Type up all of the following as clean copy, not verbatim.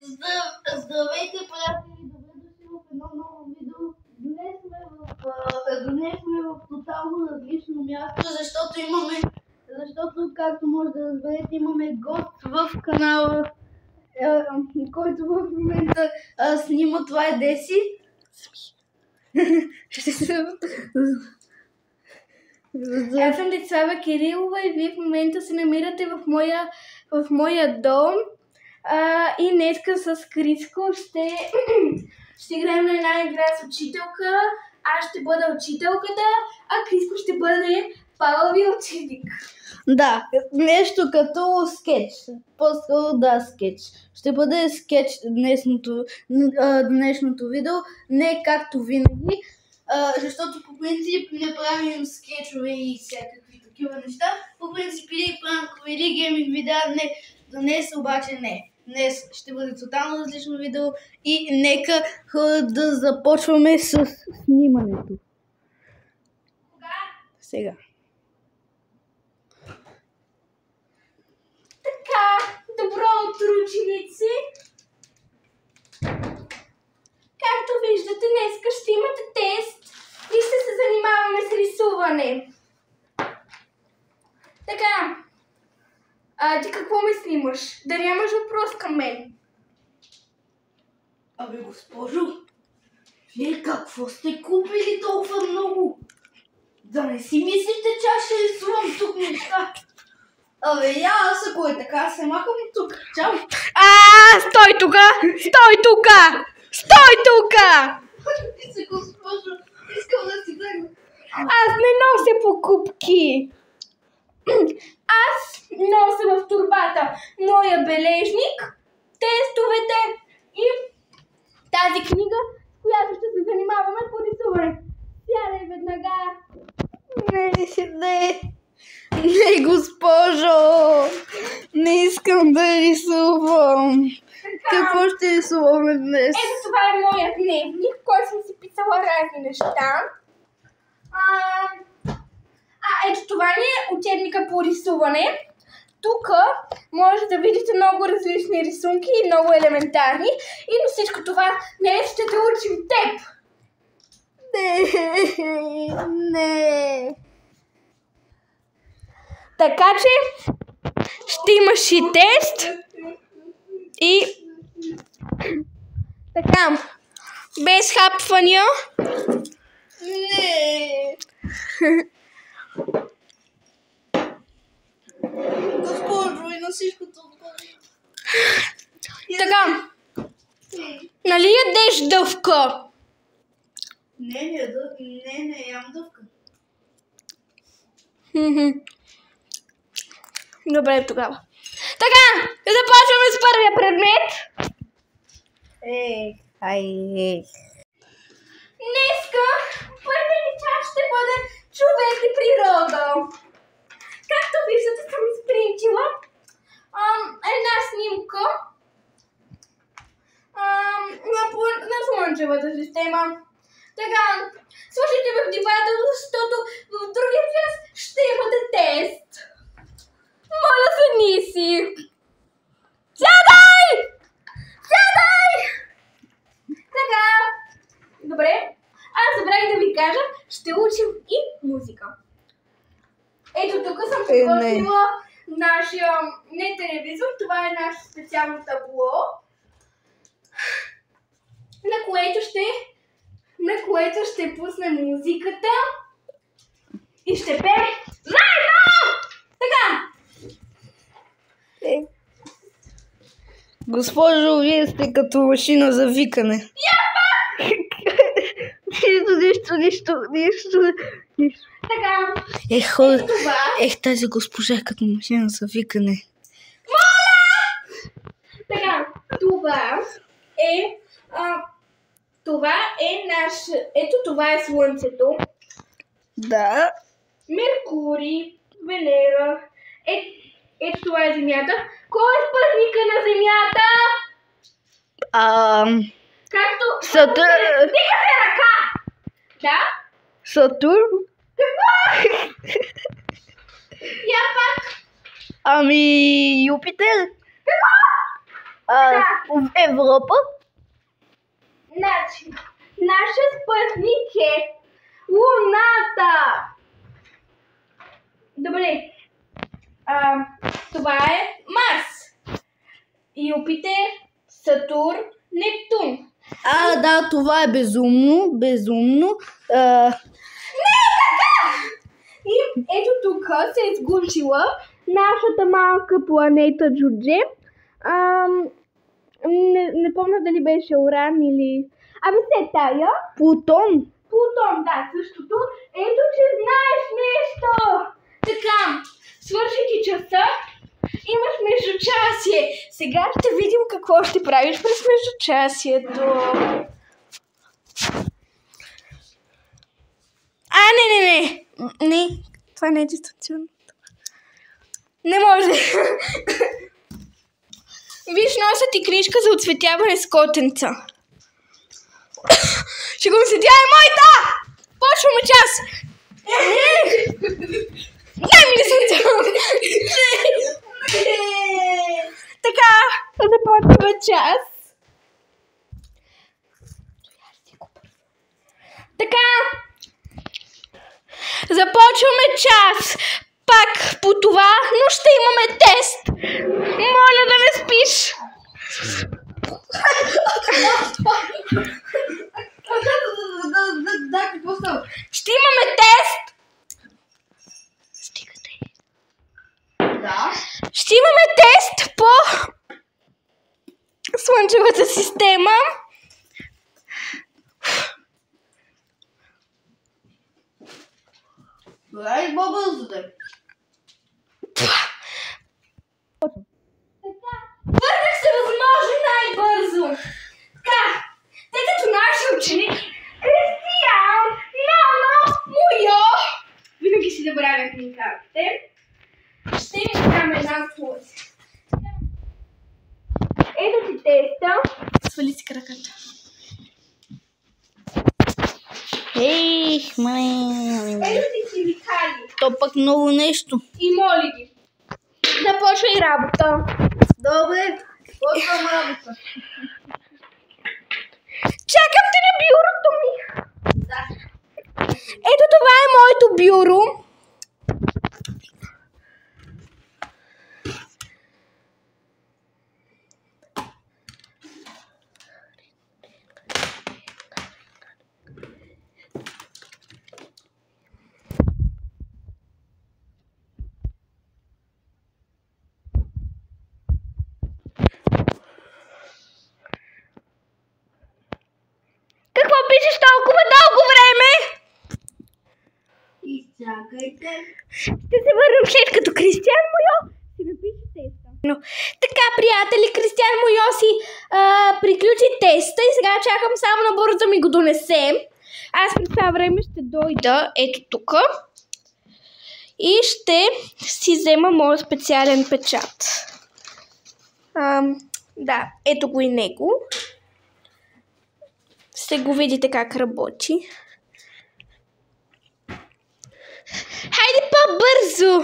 Здравейте, приятели! Добре дошли в едно ново видео. Днес сме в тотално различно място, защото, както може да разберете, имаме гост в канала, който в момента снима. Това е Деси. Аз съм Десислава Кирилова и вие в момента се намирате в моя дом. И днеска с Криско ще играем на една игра с учителка. Аз ще бъда учителката, а Криско ще бъде Павловия ученик. Да, нещо като скетч. По-скоро да, скетч. Ще бъде скетч днешното видео, не както винаги, защото по принцип не правим скетчове и всякакви такива неща. По принцип или пранкове, или гейминг видеа, не. Днес обаче не. Днес ще бъде тотално различно видео и нека да започваме с снимането. Кога? Сега. Така, добро утро, ученици! Както виждате, днес ще имате тест и ще се занимаваме с рисуване. Така. Ти какво ме снимаш? Да нямаш въпрос към мен? Абе, госпожо, вие какво сте купили толкова много? Да не си мислите, че аз ще рисувам тук неща? Абе, аз ако е така, се махам тук. Чао! Стой тука! Стой тука! Стой тука! Госпожо, искам да си тръгна. Аз не нося покупки. Аз нося в турбата моя бележник, тестовете и тази книга, с която ще се занимаваме по рисуване. Сядай веднага. Не, госпожо! Не искам да рисувам. Какво ще рисуваме днес? Ето това е моят дневник, в който съм си писала разни неща. Ето това ни е учебника по рисуване. Тук може да видите много различни рисунки и много елементарни. И на всичко това днес ще те учим теб. Не. Така че ще имаш и тест. И така, без хапвания. Не. Госпожо, и на всичкото отгоре. Така. Нали ядеш дъвка? Не ям дъвка. Добре, тогава. Така, започваме с първия предмет. Днеска първият ни част ще бъде човек и природа. Както виждате, съм изпринтила една снимка на Слънчевата система. Така, слушайте ме внимателно, защото в другия час ще имате тест. Моля, седни си! Сядай! Сядай! Така, добре. Аз забравих да ви кажа, ще учим и музика. Ето тук съм подготвила нашия не телевизор, това е наше специално табло, на което ще пуснем музиката и ще пеем заедно! Така! Госпожо, вие сте като машина за викане. Нищо. Така. Тази госпожа е като машина за викане. Моля! Така, това е Слънцето. Да. Меркурий, Венера. Ето това е Земята. Кой е спътника на Земята? Сатурн. Дика се ръка! Да? Сатурн? Какво? Я пак. Юпитер? Какво? в Европа. Значи, нашия спътник е Луната. Добре. Това е Марс, Юпитер, Сатурн, Нептун. Да, това е безумно. Не е така! И ето тук се е сгушила нашата малка планета Джудже. Не помня дали беше Уран или... се тая. Плутон. Плутон, да, същото. Ето, че знаеш нещо! Така, свършики часа, имаш междучасие. Сега ще видим какво ще правиш през междучасието. Не, това не е дистанционно. Не може. Виж, нося ти книжка за оцветяване с котенца. Ще го седя е моята! Почваме час! Дай ми дистанционно! Така, започваме час. Така, започваме час. Пак по това, но ще имаме тест. Моля да не спиш. Да, какво става? Ще имаме тест. Стигате. Да. Ще имаме тест по Слънчевата система. Дай по-бързо да. Върнах се възможно най-бързо. Така, тъй като нашия ученик Кристиан Муйо, винаги си забравя книгите, ще ми дам една услуга. Ето ти теста. Свали си краката. Ето ти химикали. То пък много нещо. И моли ги. Започвай работа. Добре, почвам работа. Чакам те на бюрото ми. Да. Ето това е моето бюро. Какво пишеш толкова дълго време? Изчакайте. Ще се върнем след като Кристиан Муйо си напише теста. Така, приятели, Кристиан Муйо си приключи теста и сега чакам само набързо да ми го донесе. Аз през това време ще дойда ето тук и ще си взема моят специален печат. Да, ето го и него. Ще го видите как работи. Хайде по-бързо!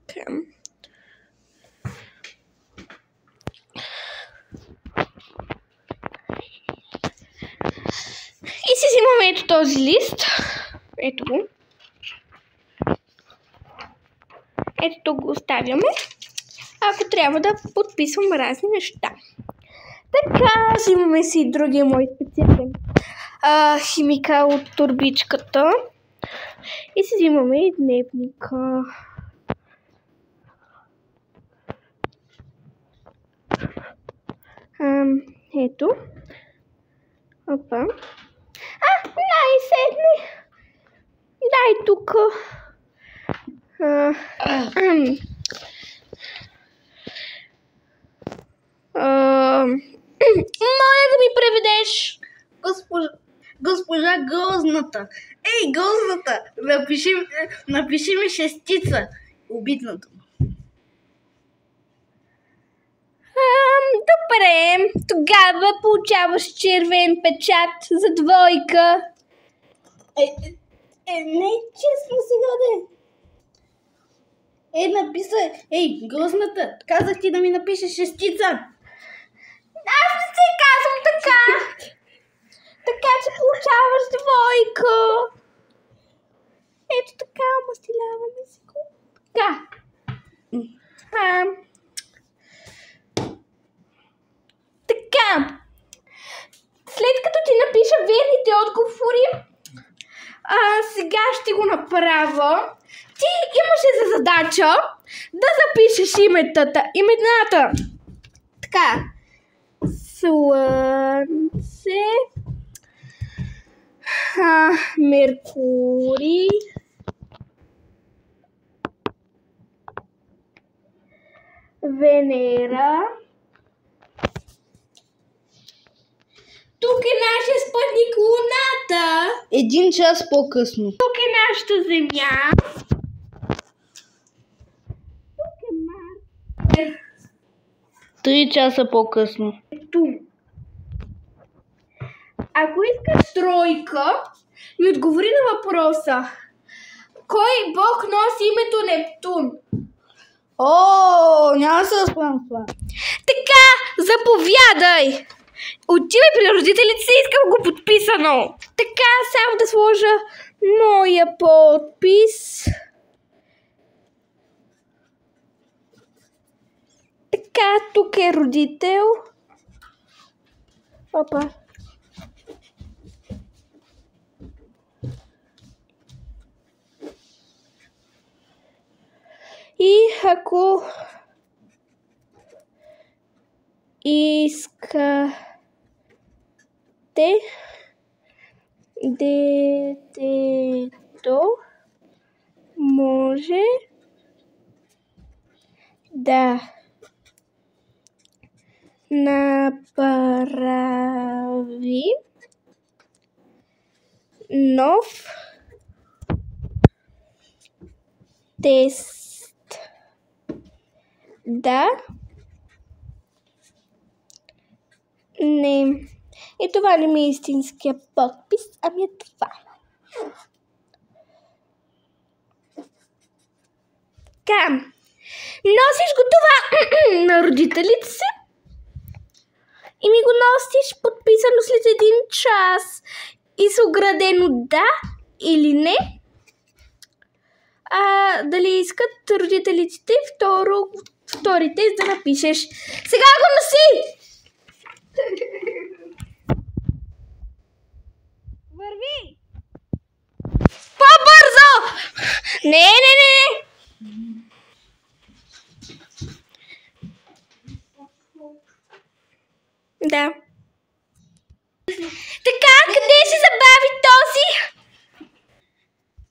Така. И си взимаме ето този лист. Ето го. Ето тук го оставяме. Ако трябва да подписвам разни неща. Така, взимаме си другия мой специален химикал от турбичката. И си взимаме и дневника. Ето. Опа. Най-сетне. Дай тук. Моля да ми преведеш. Госпожа Грозната. Ей, Грозната, напиши ми шестица. Обидното. Добре, тогава получаваш червен печат за двойка. Не е честно сега, де. Написа. Ей, грозната. Казах ти да ми напишеш шестица. Аз не се казвам така. Така че получаваш двойка. Ето така, мастиляваме си го. Така. Така. След като ти напиша верните отговори, сега ще го направя. Ти имаше за задача да запишеш имената. Така. Слънце, Меркурий, Венера. Тук е нашия спътник Луната. 1 час по-късно. Тук е нашата Земя. Тук е Марс. 3 часа по-късно. Нептун. Ако искаш тройка, ми отговори на въпроса. Кой бог носи името Нептун? Няма да се разправям това. Така, заповядай! Отивай при родителите си, искам го подписано. Така, само да сложа моя подпис. Така, тук е родител. Опа. И ако искате детето може да направи нов тест. Да. Не. И това не ми е истинския подпис, ами е това. Така. Носиш го това на родителите си и ми го носиш подписано след 1 час и с оградено да или не. Дали искат родителите втори тест да напишеш. Сега го носи! Върви! По-бързо! Не! Да. Така, къде се забави този?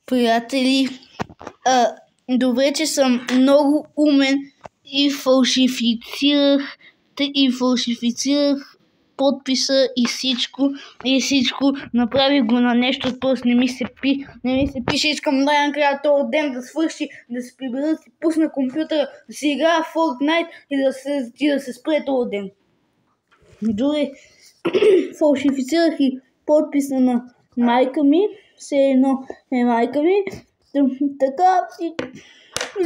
Приятели, добре, че съм много умен и фалшифицирах подписа и всичко. Направих го на нещо, просто не ми се пише, искам най-накрая този ден да свърши, да се прибера, да си пусна компютъра, да си играя в Fortnite и да се спре този ден. Дори фалшифицирах и подписа на майка ми, все едно е майка ми, така и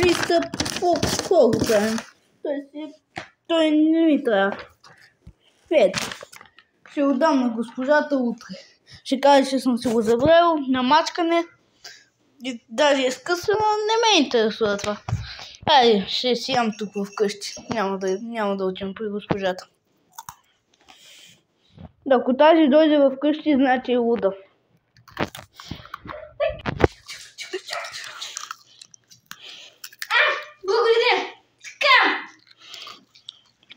листа по го правим. Той не ми трябва. Ето, ще го дам на госпожата утре. Ще каже, че съм си го забравил на мачкане. И даже е скъсано, не ме интересува това. Айде, ще си ям тук вкъщи. Няма да отивам при госпожата. Ако тази дойде вкъщи, значи е луда. Благодаря. Така.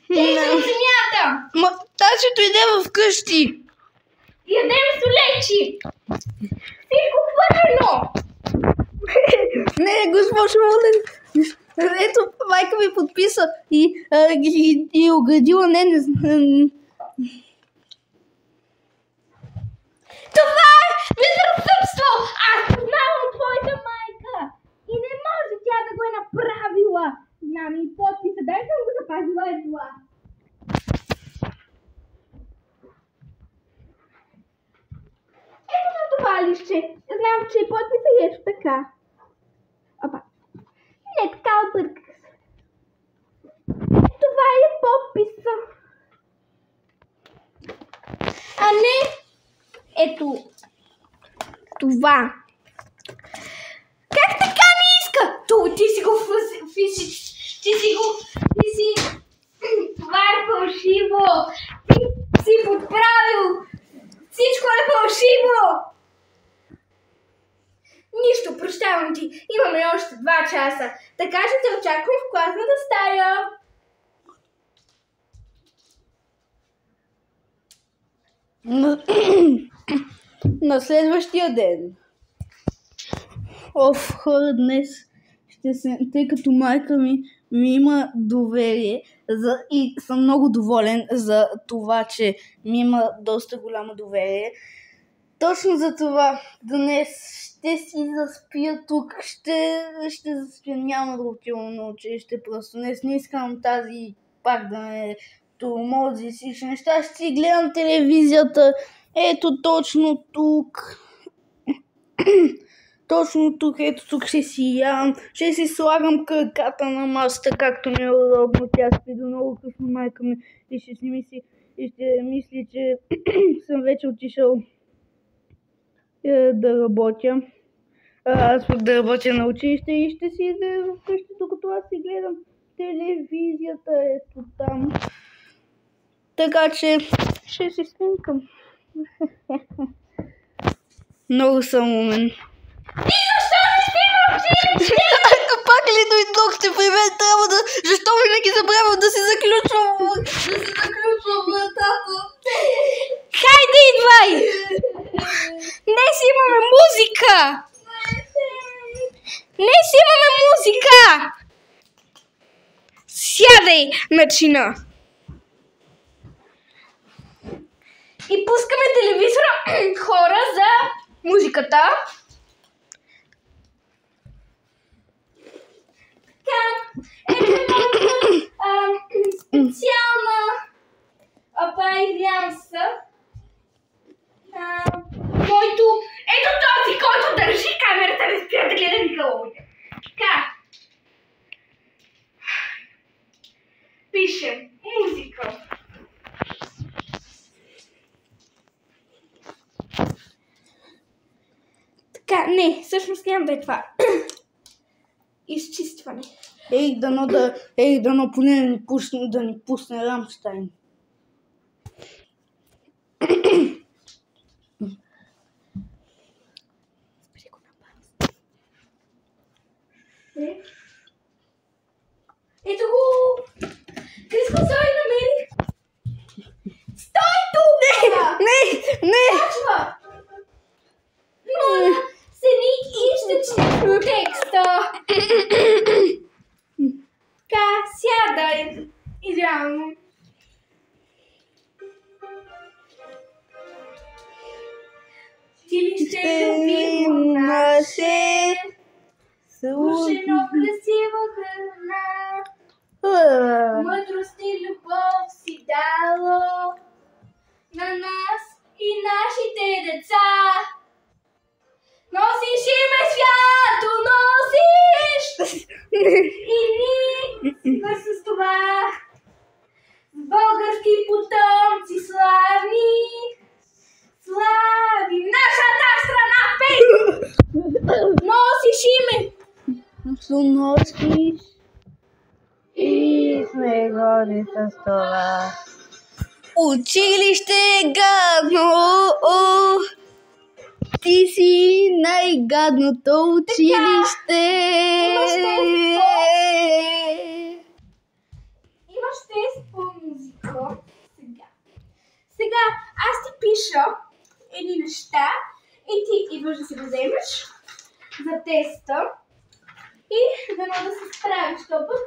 Тежа на земята. Тази дойде вкъщи. Ядем солечи. Всичко хвърлено. Не, госпожо Молен. Ето, майка ми подписа и оградила Това е безразсъдство! Аз познавам твоята майка и не може тя да го е направила. Знам и подписа, дай съм го запазила е това. Ето за това хвалище. Знам, че подписът е ето така. Опа. Не, така обърках. Това е подписа. А не ето това. Как така не иска? Ти си го това е фалшиво. Ти си подправил. Всичко е фалшиво. Нищо, прощавам ти. Имаме още 2 часа. Така че те очаквам в класната стая. На следващия ден. Хора, днес тъй като майка ми има доверие и съм много доволен за това, че ми има доста голямо доверие. Точно за това днес ще си заспя тук, ще заспя, няма да отивам на училище, просто днес не искам тази пак да ме тормози всички неща, ще си гледам телевизията, ето точно тук. Точно тук, ето тук ще си ям, ще си слагам краката на масата, както ми е удобно. Тя спи до много късно майка ми и ще мисли, че съм вече отишъл да работя. Аз пък да работя на училище и ще си ида вкъщи, докато аз си гледам телевизията, ето там. Така че ще си снимкам. Много съм умен. И защо не си в училище? Пак ли дойдохте при мен? Трябва да... Защо винаги забравям да си заключвам вратата? Хайде, идвай! Днес имаме музика! Сядай на чина. И пускаме телевизора, хора, за музиката. Специална апарианса, който ето този, който държи камерата, не спира да гледа никъловите. Така. Пише музика. Така, не, всъщност нямам да е това. Изчистване. Дано поне да ни пусне Рамщайн. Ето го! Криско, стой, намери! Стой тук! Не! Почва! Моля, седи и ще четем текста. Така, сядай. Идеално. Училище любимо наше, слушено красива храна, мъдрост и любов си дало на нас и нашите деца. Носиш име свято, носиш! И ние с това български потомци слави нашата страна, пей! Носиш име! Носиш и сме горди с това. Училище гадно, ти си най-гадното училище. Имаш тест по музика. Сега аз ти пиша едни неща и ти идваш да си го вземеш за теста и дано да се справиш този път,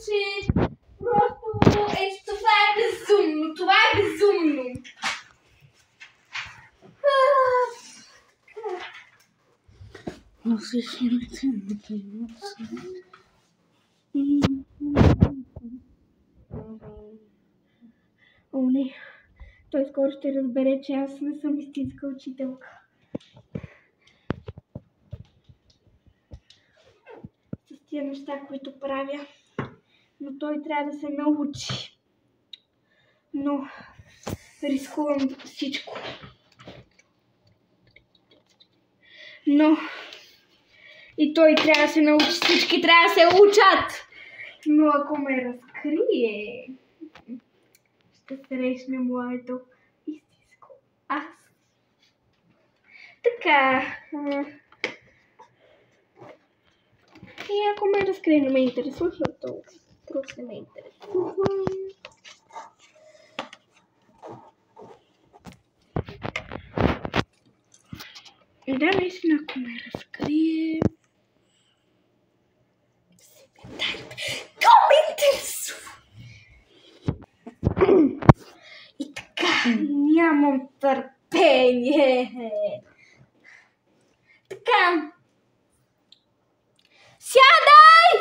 че просто това е безумно. Това е безумно. Носиш името на О, не. Той скоро ще разбере, че аз не съм истинска учителка. тия неща, които правя. Но той трябва да се научи. Но рискувам всичко. Но и той трябва да се научи. Всички трябва да се учат. Но ако ме разкрие, ще срещне моето истинско аз. Така. И ако ме разкрие, не ме интересува, защото просто не ме интересува. Да, наистина, ако ме разкрие... То ме интересува! И така, нямам търпение. Така. Сядай!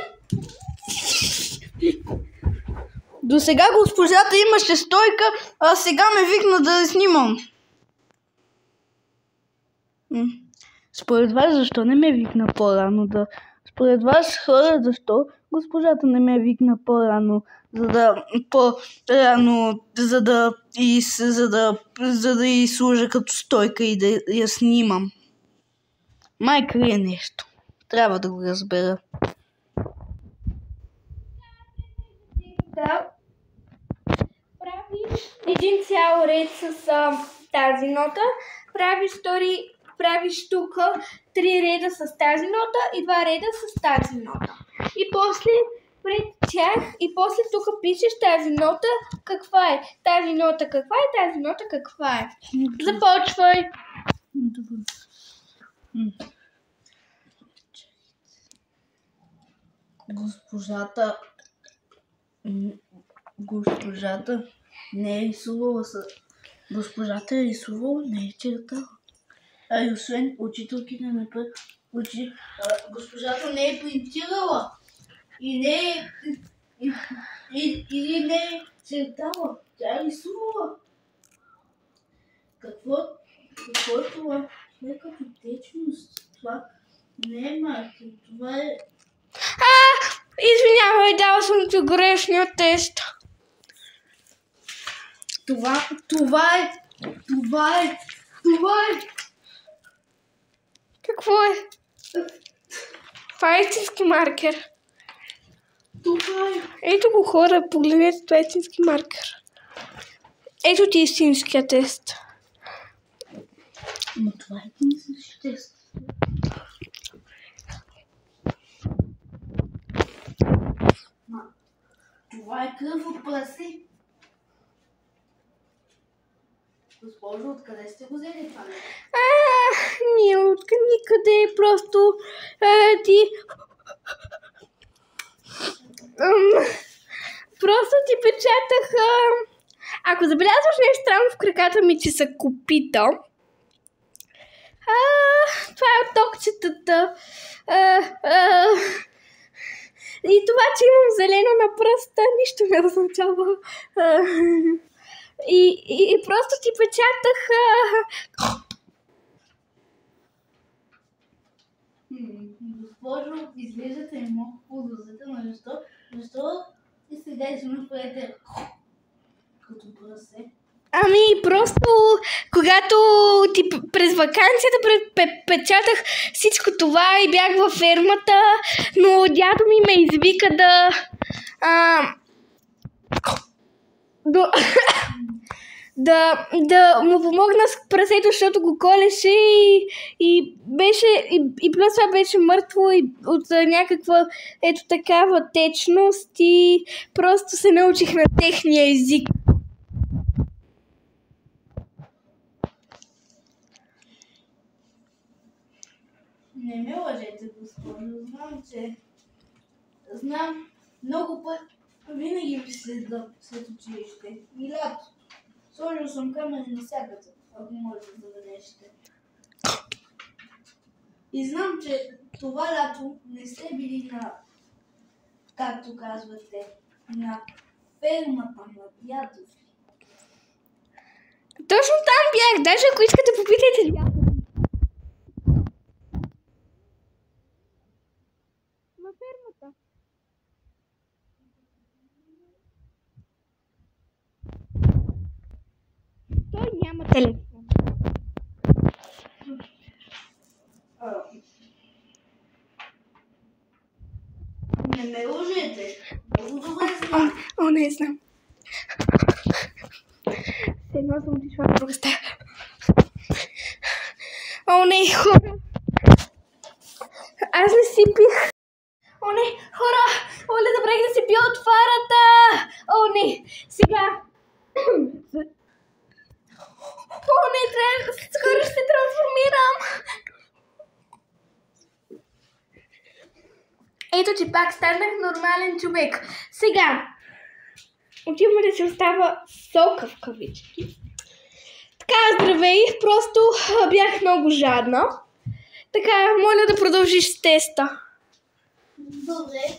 До сега госпожата имаше стойка, а сега ме викна да я снимам. Според вас, защо не ме викна по-рано да... Според вас, хора, защо госпожата не ме викна по-рано, за да й служа като стойка и да я снимам? Май крие нещо. Трябва да го разбера. Да правиш един цял ред с тази нота, правиш тук 3 реда с тази нота и 2 реда с тази нота. И после пред тях, и после тук пишеш тази нота каква е, тази нота каква е, тази нота каква е. Започвай! Госпожата не е рисувала Госпожата е рисувала, не е чертала. А и освен учителките госпожата не е принтирала и не е чертала. Тя е рисувала. Какво е това? Това е като течност. Това не е маркер. Това е... Извинявай, дала съм ти грешния тест. Това е. Какво е? Това е истински маркер. Това е. Ето го, хора, погледнете, това е истински маркер. Ето ти истинския тест. Но това е един същи тест. Това е кръв от прасе. Госпожо, откъде сте го взели това? Не от никъде, просто ти... Просто ти печатах... Ако забелязваш нещо странно в краката ми, че са копита, това е от токчетата. И това, че имам зелено на пръста, нищо не означава. И просто ти печатах... Госпожо, изглеждате много подозрително. Защо и сега изведнъж правите като прасе? Ами, просто когато ти през ваканцията печатах всичко това и бях във фермата, но дядо ми ме извика да му помогна с прасето, защото го колеше и плюс това беше мъртво и от някаква ето такава течност и просто се научих на техния език. Не ме лъжете, госпожо. Знам много път, винаги ви следа след училище. И лято. Сложил съм камери навсякъде, ако може да забележите. И знам, че това лято не сте били на, както казвате, на фермата на дядо ви. Точно там бях, даже ако искате попитайте дядо. На фермата. телефон. Не ме лъжете. Много добре знам. О, не знам. Едно съм отишла в друга стая. О, не, хора. Аз не си пих. О, не, хора. Оля, забравих да си пия от фарата. О, не. Сега. О, не, трябва. Скоро ще се трансформирам. Ето, че пак станах нормален човек. Сега. Отиваме да се остава сока в кавички. Така, здравей. Просто бях много жадна. Така, моля да продължиш с теста. Добре.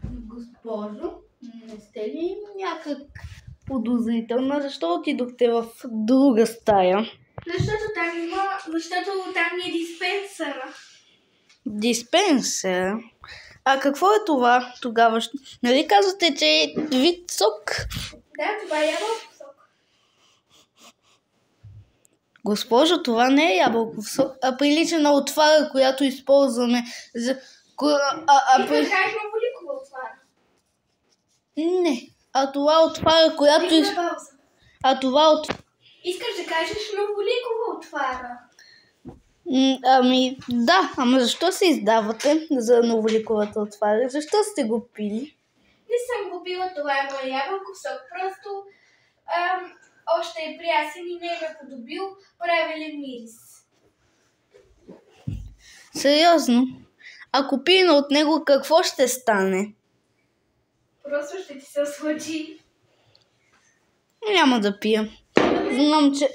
Госпожо, не сте ли някак подозрителна? Защо отидохте в друга стая? Защото там е диспенсъра. Диспенсер? А какво е това тогава? Нали казвате, че е вид сок? Да, това е ябълков сок. Госпожо, това не е ябълков сок, а прилича на отвара, която използваме за... Кажеш новоликова отвара. Не, а това отвара, която... Искаш да кажеш новоликова отвара. Ами, да, ама защо се издавате за новоликовата отвара? Защо сте го пили? Не съм го пила, това е моя ябълков сок. Просто още е прясен и не е подобил правилен мирис. Сериозно? Ако пина от него, какво ще стане? Просто ще ти се ослади. Няма да пия.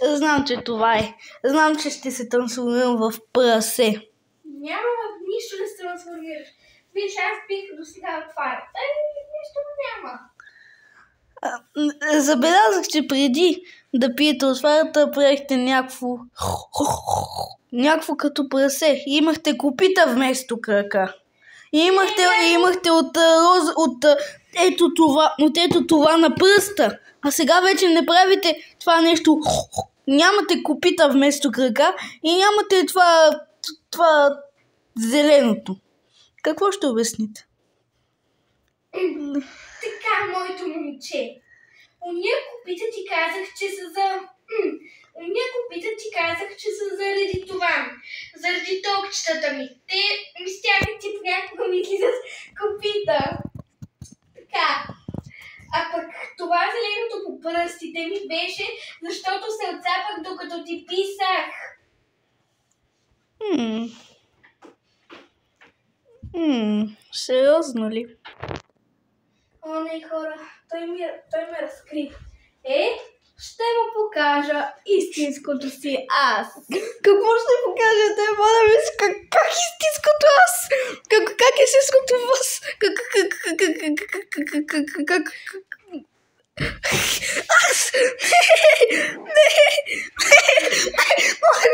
Знам, че това е. Знам, че ще се трансформирам в прасе. Няма нищо да се трансформираш. Виж, аз пих до сега отварата и нищо няма. Забелязах, че преди да пиете отварата, правихте някакво като прасе. И имахте копита вместо крака. И имахте от ето това на пръста. А сега вече не правите това нещо. Нямате копита вместо крака и нямате това зеленото. Какво ще обясните? Така, моето момче. Уния копита ти казах, че са заради това. Заради толкчетата ми. Те мисляха, че понякога ми излизат копита. Така. А пък това зеленото по пръстите ми беше, защото се отцапах докато ти писах. Сериозно ли? О, не, хора, той ме разкри. Ще му покажа истинското си аз. Какво ще покажете? Моля ви, как истинското аз? Как е истинското вас? Аз? Не! Моля